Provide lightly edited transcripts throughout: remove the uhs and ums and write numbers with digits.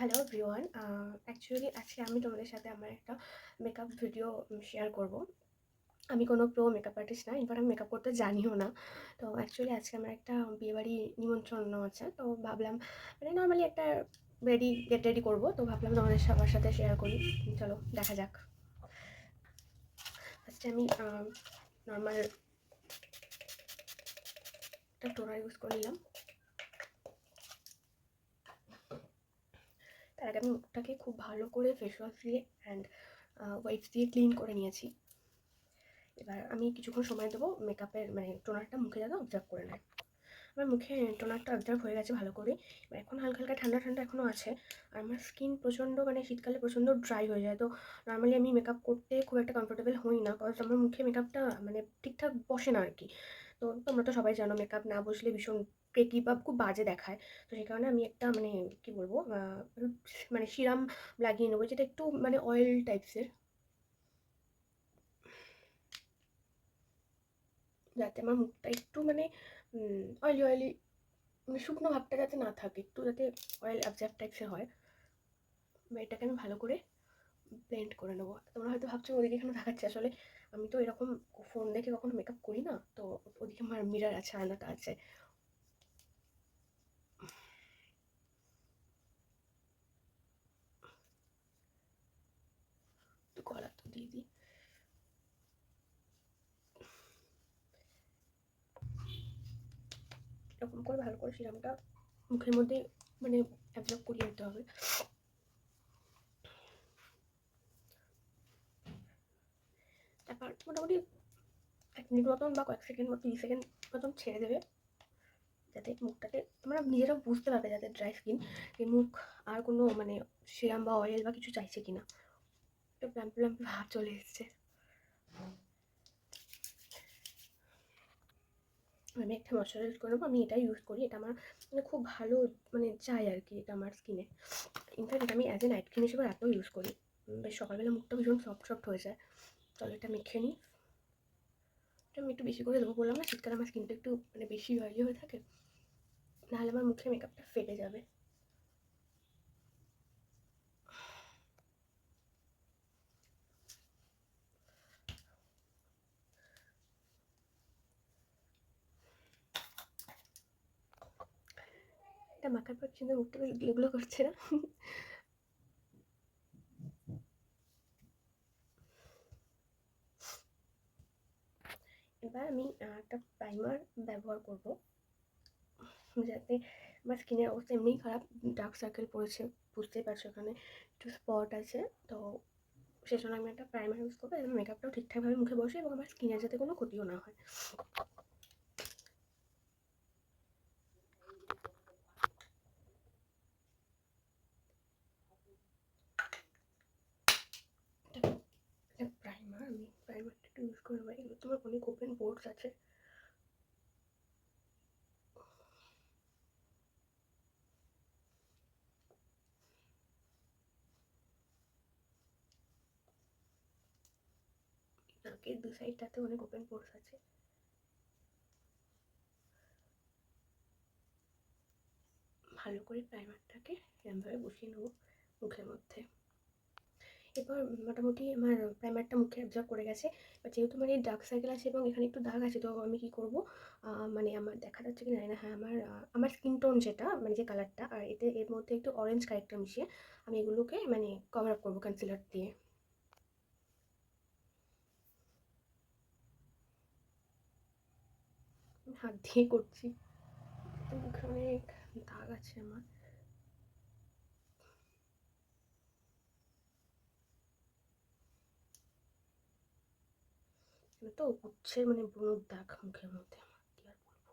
Hello everyone. Actually আজকে আমি তোমাদের সাথে আমার একটা মেকআপ ভিডিও শেয়ার করব। আমি কোনো প্রো মেকআপ আর্টিস্ট না, ইনফ্যাক্ট আমি মেকআপ করতে জানিও না। তো অ্যাকচুয়ালি আজকে আমার একটা বিয়েবাড়ি নিমন্ত্রণ আছে, তো ভাবলাম মানে নর্মালি একটা গেট রেডি করবো, তো ভাবলাম তোমাদের সবার সাথে শেয়ার করি। চলো দেখা যাক। ফার্স্টে আমি নর্মাল একটা টোনার ইউজ করে নিলাম। তার আগে আমি মুখটাকে খুব ভালো করে ফেস ওয়াশ দিয়ে অ্যান্ড ওয়াইপস দিয়ে ক্লিন করে নিয়েছি। এবার আমি কিছুক্ষণ সময় দেবো মেকআপের মানে টোনারটা মুখে যাতে অবজার্ভ করে নেয়। আমার মুখে টোনারটা অবজার্ভ হয়ে গেছে ভালো করে। এবার এখন হালকা হালকা ঠান্ডা ঠান্ডা এখনও আছে, আর আমার স্কিন প্রচণ্ড মানে শীতকালে প্রচণ্ড ড্রাই হয়ে যায়। তো নর্মালি আমি মেকআপ করতে খুব একটা কমফোর্টেবল হই না, কজ আমার মুখে মেকআপটা মানে ঠিকঠাক বসে না আর কি। তো তোমরা তো সবাই জানো মেকআপ না বসলে ভীষণ কেকি বা খুব বাজে দেখায়। তো সেই কারণে আমি একটা মানে কী বলবো মানে সিরাম লাগিয়ে নেবো, যেটা একটু মানে অয়েল টাইপসের, যাতে আমার মুখটা একটু মানে অয়েলি অয়েলি মানে শুকনো ভাবটা যাতে না থাকে, একটু যাতে অয়েল অ্যাবজর্ব টাইপসের হয়। এটাকে আমি ভালো করে ব্লেন্ড করে নেবো। তোমরা হয়তো ভাবছো ওদিকে এখানে দেখাচ্ছে, আসলে আমি তো এরকম ফোন দেখে কখনো মেকআপ করি না, তো ওদিকে আমার মিরার আছে, আয়নাটা আছে। তো গলা তো দিয়ে দিই। এরকম করে ভালো করে সিরামটা মুখের মধ্যে মানে অ্যাবজর্ব করিয়ে নিতে হবে। তারপর মোটামুটি 1 মিনিট মতন বা কয়েক সেকেন্ড মতো 30 সেকেন্ড মতন ছেড়ে দেবে, যাতে মুখটাকে তোমরা নিজেরাও বুঝতে পারবে যাতে ড্রাই স্কিন এই মুখ আর কোনো মানে সিরাম বা অয়েল বা কিছু চাইছে কিনা। একটু প্ল্যাম্পি প্ল্যাম্পি ভাব চলে এসছে। আমি একটা ময়শ্চারাইজ করে নেবো, আমি এটাই ইউজ করি, এটা আমার মানে খুব ভালো মানে যায় আর কি এটা আমার স্কিনে। ইনফ্যাক্ট এটা আমি অ্যাজ এ নাইট ক্রিম হিসেবে এত ইউজ করি, বেশ সকালবেলা মুখটা ভীষণ সফট সফট হয়ে যায়। চলো এটা মেখে নিই। এটা আমি একটু বেশি করে দেবো, বললাম না শীতকালে আমার স্কিনটা একটু মানে বেশি অয়েলি হয়ে থাকে, নাহলে আমার মুখে মেকআপটা ফেটে যাবে। এটা মাখার পর কিন্তু মুখটা বেশ গ্লো করছে না? এবার আমি একটা প্রাইমার ব্যবহার করব, যাতে আমার স্কিনের অবস্থা এমনিই খারাপ, ডার্ক সার্কেল পড়েছে, বুঝতেই পারছো এখানে একটু স্পট আছে। তো সেজন্য আমি একটা প্রাইমার ইউজ করবো, এবং মেকআপটাও ঠিকঠাকভাবে মুখে বসে এবং আমার স্কিনের যাতে কোনো ক্ষতিও না হয়। প্রাইমার আমি প্রাইমারটা একটু ইউজ করবো, এগুলো তোমার অনেক ওপেন পোর্স আছে। নাকের দু সাইডটাতে অনেক ওপেন পোর্স আছে। ভালো করে প্রাইমারটাকে এরমভাবে বসিয়ে নেবো মুখের মধ্যে। এবার মোটামুটি আমার প্রাইমারটা মুখে অ্যাবজর্ব করে গেছে। এবার যেহেতু মানে ডার্ক সার্কেল আছে এবং এখানে একটু দাগ আছে, তো আমি কী করবো মানে আমার দেখা যাচ্ছে কি জানি না, হ্যাঁ আমার আমার স্কিন টোন যেটা মানে যে কালারটা, আর এর মধ্যে একটু অরেঞ্জ কারেক্টার মিশিয়ে আমি এগুলোকে মানে কভার আপ করবো কনসিলার দিয়ে। হাত দিয়ে করছি, মুখে অনেক দাগ আছে আমার। তো উচ্ছের মানে ব্রণর দাগ মুখের মধ্যে আমার, কি আর বলবো।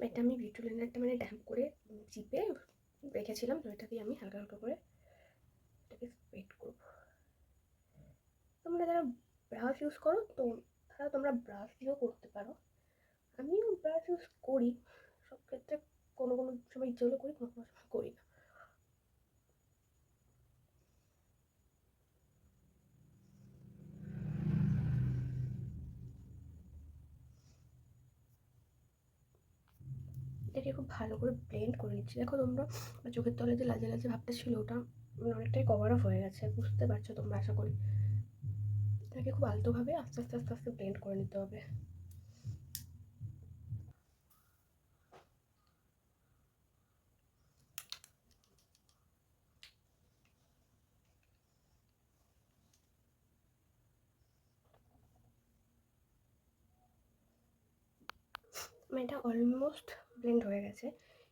এটা আমি বিউটি ব্লেন্ডারটা মানে ড্যাম্প করে চিপে রেখেছিলাম, তো এটাকে আমি হালকা হালকা করে এটাকে স্প্রেড করবো। তোমরা যারা ব্রাশ ইউজ করো তো তারা তোমরা ব্রাশ দিয়েও করতে পারো, আমিও ব্রাশ ইউজ করি সব ক্ষেত্রে, কোনো কোনো সময় ইচ্ছে হলে করি, কোনো কোনো সময় করি না। এটাকে খুব ভালো করে ব্লেন্ড করে নিচ্ছি। দেখো তোমরা চোখের তলে যে লাজে লাজে ভাবটা ছিল ওটা অনেকটাই কভার আপ হয়ে গেছে, বুঝতে পারছো তোমরা আশা করি। এটাকে খুব আলতোভাবে আস্তে আস্তে আস্তে আস্তে ব্লেন্ড করে নিতে হবে। এটা অলমোস্ট ব্লেন্ড হয়ে গেছে।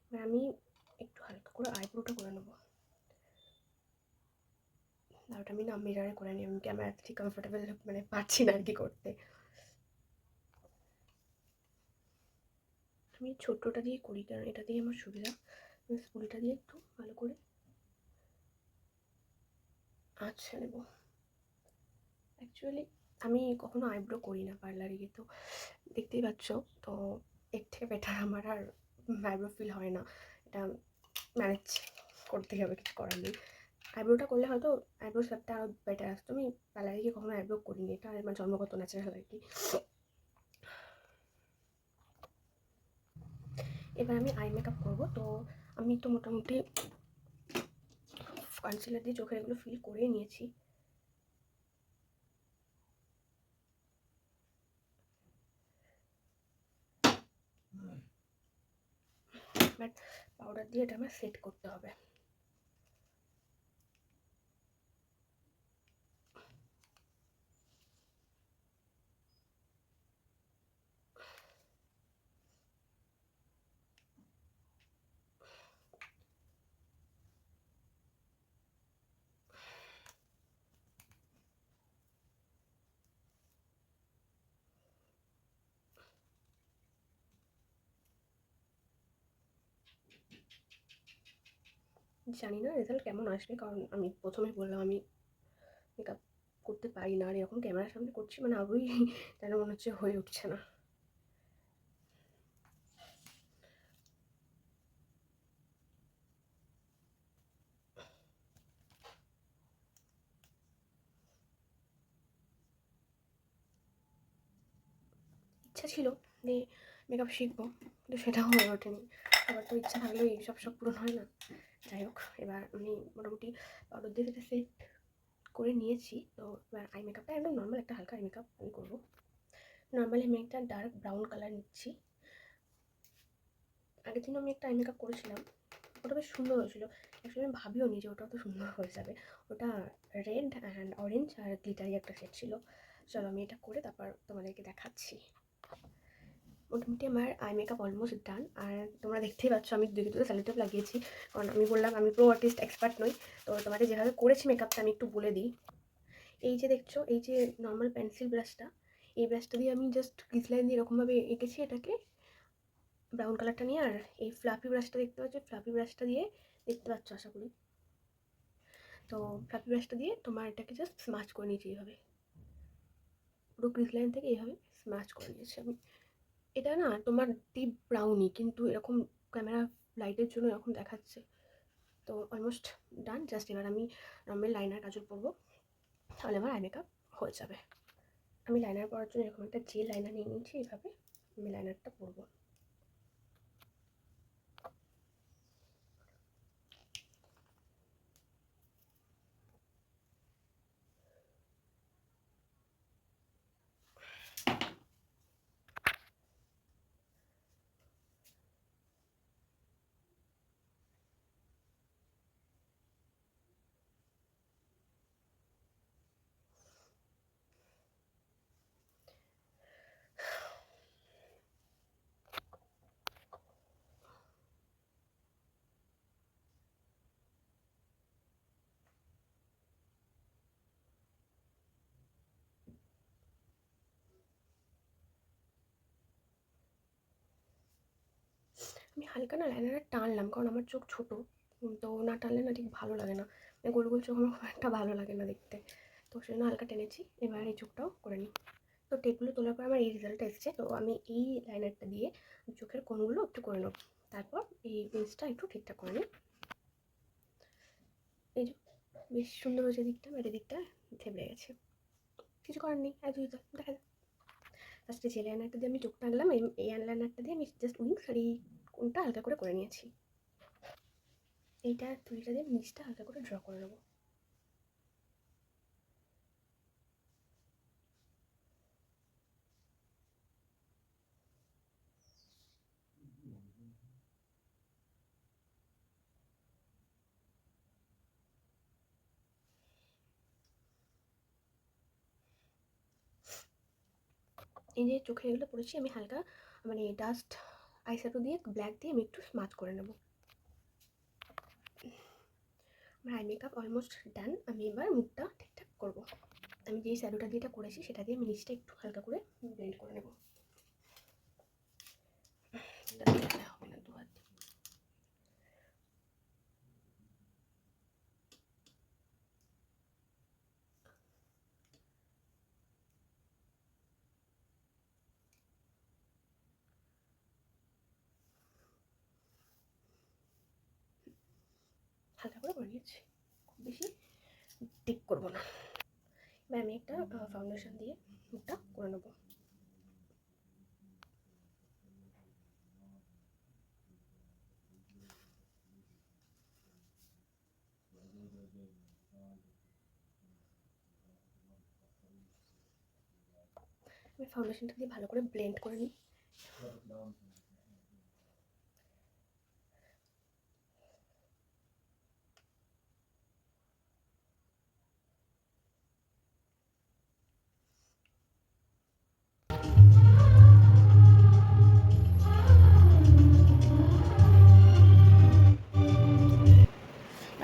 এবার আমি একটু হালকা করে আইব্রোটা করে নেবো। আর ওটা আমি না মিরারে করে নিই, আমি ক্যামেরাতে ঠিক কমফোর্টেবল মানে পারছি না আর কি করতে। আমি ছোট্টটা দিয়ে করি কারণ এটা দিয়ে আমার সুবিধা। আমি স্কুলটা দিয়ে একটু ভালো করে আচ্ছা নেব। অ্যাকচুয়ালি আমি কখনো আইব্রো করি না পার্লারে গিয়ে, তো দেখতেই পাচ্ছ। তো এর থেকে বেটার আমার আর আইব্রো ফিল হয় না, এটা ম্যানেজ করতেই হবে, কিছু করার নেই। আইব্রোটা করলে হয়তো আইব্রো শেপটা আরও বেটার আসতো। আমি পার্লারে গিয়ে কখনো আইব্রো করিনি, এটা আমার জন্মগত ন্যাচারাল আর কি। এবার আমি আই মেকআপ করবো। তো আমি তো মোটামুটি কনসিলার দিয়ে চোখের এগুলো ফিল করেই নিয়েছি। বাট পাউডার দিয়ে এটা আমার সেট করতে হবে। জানি না রেজাল্ট কেমন আসবে, কারণ আমি প্রথমে বললাম আমি মেকআপ করতে পারি না, আর এরকম ক্যামেরার সামনে করছি মানে আরোই যেন মনে হচ্ছে হয়ে উঠছে না। ইচ্ছা ছিল যে মেকআপ শিখবো, কিন্তু সেটাও হয়ে ওঠেনি। আবার তো ইচ্ছা থাকলেও এইসব সব পূরণ হয় না। যাই হোক, এবার আমি মোটামুটি পাউডার দিয়ে সেটা সেট করে নিয়েছি। তো এবার আই মেকআপটা একদম নর্মাল একটা হালকা আই মেকআপ আমি করবো। নর্মালি আমি একটা ডার্ক ব্রাউন কালার নিচ্ছি। আগের দিনও আমি একটা আই মেকআপ করেছিলাম, ওটা বেশ সুন্দর হয়েছিল। অ্যাকচুয়ালি আমি ভাবিও নি যে ওটা অত সুন্দর হয়ে যাবে। ওটা রেড অ্যান্ড অরেঞ্জ আর গ্লিটারি একটা সেট ছিল। চলো আমি এটা করে তারপর তোমাদেরকে দেখাচ্ছি। মোটামুটি আমার আই মেকআপ অলমোস্ট ডান। আর তোমরা দেখতেই পাচ্ছ আমি দুটো দুটো স্যালোটেপ লাগিয়েছি, কারণ আমি বললাম আমি প্রো আর্টিস্ট এক্সপার্ট নই। তো তোমাদের যেভাবে করেছি মেকআপটা আমি একটু বলে দিই। এই যে দেখছো, এই যে নর্মাল পেন্সিল ব্রাশটা, এই ব্রাশটা দিয়ে আমি জাস্ট ক্রিজ লাইন দিয়ে এরকমভাবে এঁকেছি এটাকে, ব্রাউন কালারটা নিয়ে। আর এই ফ্লাফি ব্রাশটা দেখতে পাচ্ছ, ফ্লাফি ব্রাশটা দিয়ে, দেখতে পাচ্ছ আশা করি। তো ফ্লাফি ব্রাশটা দিয়ে তোমার এটাকে জাস্ট স্মাচ করে নিয়েছি এইভাবে, পুরো ক্রিজ লাইন থেকে এইভাবে স্মাচ করে নিয়েছি আমি। এটা না তোমার ডিপ ব্রাউনি, কিন্তু এরকম ক্যামেরা লাইটের জন্য এরকম দেখাচ্ছে। তো অলমোস্ট ডান। জাস্ট এবার আমি নর্মাল লাইনার কাজল পরবো, তাহলে আমার আই মেকআপ হয়ে যাবে। আমি লাইনার পরার জন্য এরকম একটা জেল লাইনার নিয়ে নিয়েছি, এইভাবে আমি লাইনারটা পরবো। আমি হালকা না লাইনারটা টানলাম, কারণ আমার চোখ ছোটো, তো না টানলে না ঠিক ভালো লাগে না, মানে গোল গোল চোখ আমার খুব একটা ভালো লাগে না দেখতে। তো সেই জন্য হালকা টেনেছি। এবার এই চোখটাও করে নিই। তো টেপগুলো তোলার পর আমার এই রেজাল্টটা এসেছে। তো আমি এই লাইনারটা দিয়ে চোখের কোণগুলো একটু করে নেব, তারপর এই পেন্সটা একটু ঠিকঠাক করে নিই। এই যে বেশ সুন্দর হয়েছে দিকটা, আর দিকটা থেবড়ে গেছে, কিছু করার নেই, অ্যাজ ইউজুয়াল দেখা যায়। ফার্স্টে যে লাইনারটা দিয়ে আমি চোখটা আনলাম, এই আইলাইনারটা দিয়ে আমি জাস্ট উইংস আর এই কোনটা হালকা করে নিয়েছি। এইটা তুলিটা দিয়ে নিচটা হালকা করে ড্র করে নেবো। এই যে চোখে এগুলো পড়েছি, আমি হালকা মানে ডাস্ট আইশ্যাডো দিয়ে ব্ল্যাক দিয়ে আমি একটু স্মাচ করে নেব। আমার আই মেকআপ অলমোস্ট ডান। আমি এবার মুখটা ঠিকঠাক করব। আমি যেই শ্যাডোটা দিয়ে এটা করেছি সেটা দিয়ে আমি নিচটা একটু হালকা করে ব্লেন্ড করে নেব। হবে না, দু হাত হালকা করে নিয়েছি, খুব বেশি টিক করবো না। এবার আমি একটা ফাউন্ডেশন দিয়ে মুখটা করে নেবো। আমি ফাউন্ডেশনটা দিয়ে ভালো করে ব্লেন্ড করে নিই।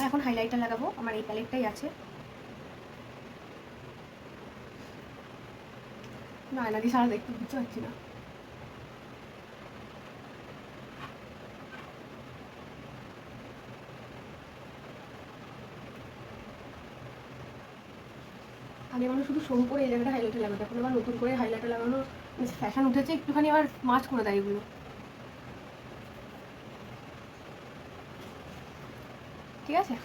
এখন হাইলাইটার লাগাবো, আমার এই প্যালেটটাই আছে। না আয়না দিয়ে সারা দেখতে বুঝতে পারছি না। আগে মানুষ শুধু শো করে এই জায়গাটা হাইলাইটার লাগাতো, এখন আবার নতুন করে হাইলাইটার লাগানো ফ্যাশন উঠেছে, একটুখানি আবার মাস্ক করে দেয় এগুলো। ঠিক আছে,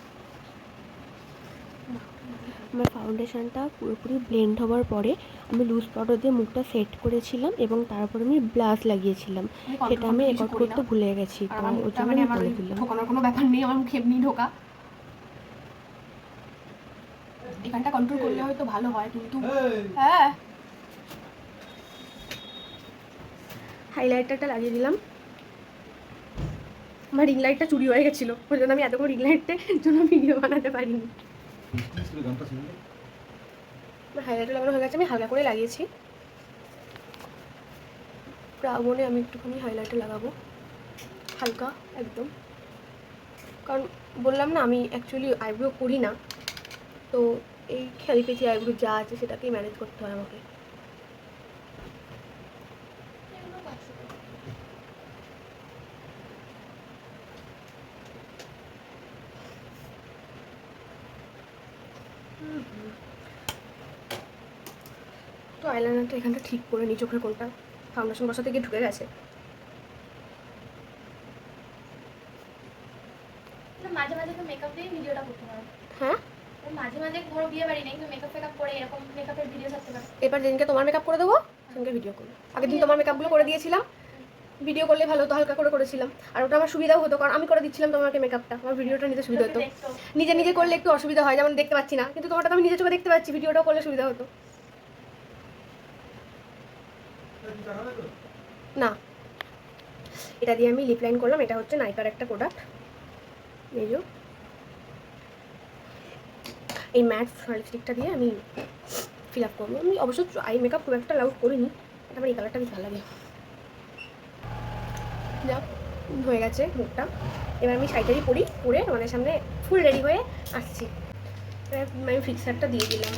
আমার ফাউন্ডেশনটা পুরোপুরি ব্লেন্ড হওয়ার পরে আমি লুজ পাউডার দিয়ে মুখটা সেট করেছিলাম এবং তারপরে আমি ব্লাশ লাগিয়েছিলাম। সেটা আমি রেকর্ড করতে ভুলে গেছি, তো ওই জন্য আমি বলে দিলাম। ঠোকানোর কোনো ব্যাপার নেই, আমার মুখে এমনি ঢোকা। এখানটা কন্ট্রোল করলে হয়তো ভালো হয়, কিন্তু হ্যাঁ হাইলাইটারটা লাগিয়ে দিলাম। আমার রিং লাইটটা চুরি হয়ে গেছিলো, ওই জন্য আমি এতক্ষণ রিং লাইটের জন্য ভিডিও বানাতে পারিনি। আমার হাইলাইটার লাগানো হয়ে গেছে, আমি হালকা করে লাগিয়েছি। ব্রাউনে আমি একটুখানি হাইলাইটার লাগাবো, হালকা একদম, কারণ বললাম না আমি অ্যাকচুয়ালি আইব্রো করি না, তো এই খেয়ালি পেঁচি আইব্রো যা আছে সেটাকেই ম্যানেজ করতে হয় আমাকে। তো আইলাইনারটা এখানটা ঠিক করে নিই, চোখের কোনটা ফাউন্ডেশন বসাতে গিয়ে ঢুকে গেছে। মাঝে মাঝে তো মেকআপ দিয়ে ভিডিওটা করতে পারো। হ্যাঁ মাঝে মাঝে ধরো বিয়ে বাড়ি নেই, তো মেকআপ ফেকআপ করে এরকম মেকআপের ভিডিও ছাড়তে পারো। এবার যেদিনকে তোমার মেকআপ করে দেবো সেদিনকে ভিডিও করবো। আগের দিন তোমার মেকআপগুলো করে দিয়েছিলাম, ভিডিও করলে ভালো হতো, হালকা করে করেছিলাম। আর ওটা আমার সুবিধাও হতো, কারণ আমি করে দিচ্ছিলাম তোমাকে মেকআপটা, আমার ভিডিওটা নিতে সুবিধা হতো। নিজে নিজে করলে একটু অসুবিধা হয়, যেমন দেখতে পাচ্ছি না, কিন্তু তোমারটা তো আমি নিজের চোখে দেখতে পাচ্ছি, ভিডিওটাও করলে সুবিধা হতো না। এটা দিয়ে আমি লিপ লাইন করলাম, এটা হচ্ছে নাইকার একটা প্রোডাক্ট, এই যে এই ম্যাট লিপস্টিকটা দিয়ে আমি ফিল আপ করবো। আমি অবশ্য আই মেকআপ খুব একটা লাউড করিনি, আমার এই কালারটা বেশ ভালো লাগে। যা হয়ে গেছে মুখটা, এবার আমি শাড়িটারি পরে আমাদের সামনে ফুল রেডি হয়ে আসছি। এবার আমি ফিক্সারটা দিয়ে দিলাম।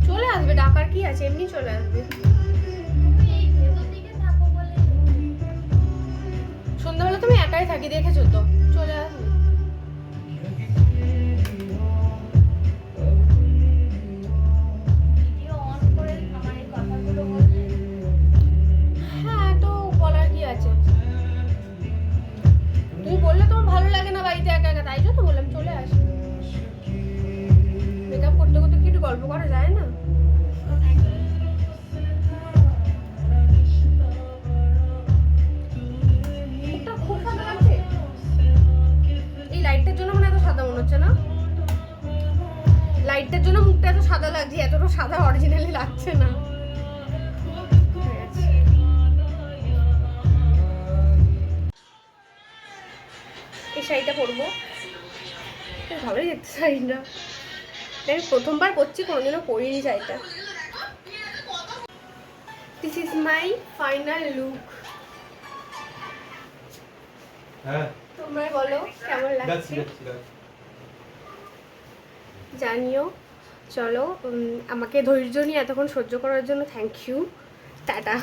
চলে আসবে, ডাকার কি আছে, এমনি চলে আসবে। সন্ধ্যাবেলা তুমি একাই থাকি, দেখেছো তো, চলে আসবে। ভিডিও অন করে আমার গল্প করা যায় না? মুখটা খুব সাদা লাগছে। এই লাইটটার জন্য মনে এত সাদা মনে হচ্ছে না? লাইটটার জন্য মুখটা এত সাদা লাগছে, এতটা সাদা অরিজিনালি লাগছে না। এই শাড়িটা পরবো, বেশ ভালোই দেখতে শাড়িটা। আমি প্রথমবার পরছি, কোনোদিনও পরিনি শাড়িটা। This is my final look. হ্যাঁ, তোমরা বলো কেমন লাগছে, জানিও। চলো, আমাকে ধৈর্য নিয়ে এতক্ষণ সহ্য করার জন্য থ্যাংক ইউ। টাটা।